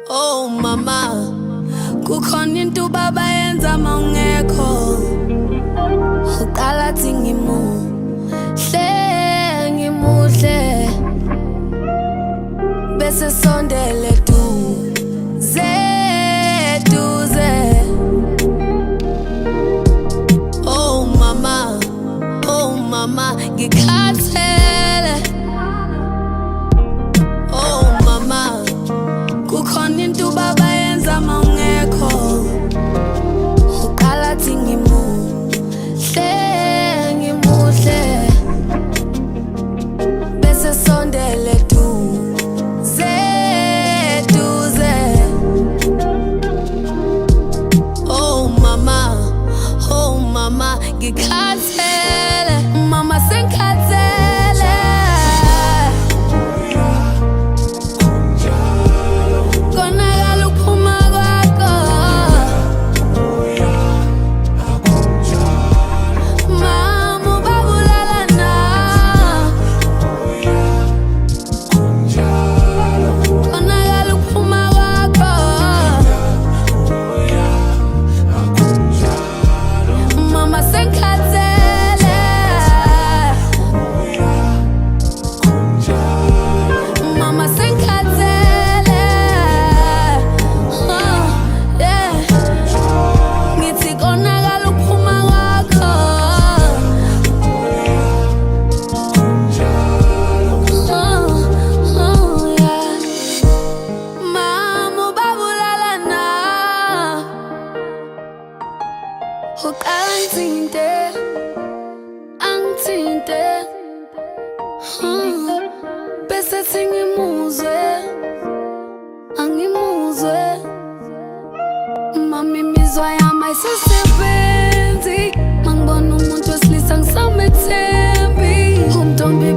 Oh mama, kukhona into baba yenza mawungekho. Uqala thi ngimuhle bese sondele duze. Oh mama, ngikhathele. Oh mama, kukhona into baba yenza mawungekho. Uqala thi ngimuhle bese sondele duze. Oh mama, ngikhathele. Mama sengikhathele. Konakala ukuphuma kwakho. Mama ubabulala na. Konakala ukuphuma kwakho. Mama sengikhathele. Mama sengikhathele. Yeah. Ngithi konakala ukuphuma kwakho. Yeah. Mama ubabulala na. Uqala angithinte bese thi angimuzwe. Mama imizwa yami ayisasebenzi. Mangibona umuntu wesilisa ngisamethembi. Umntombi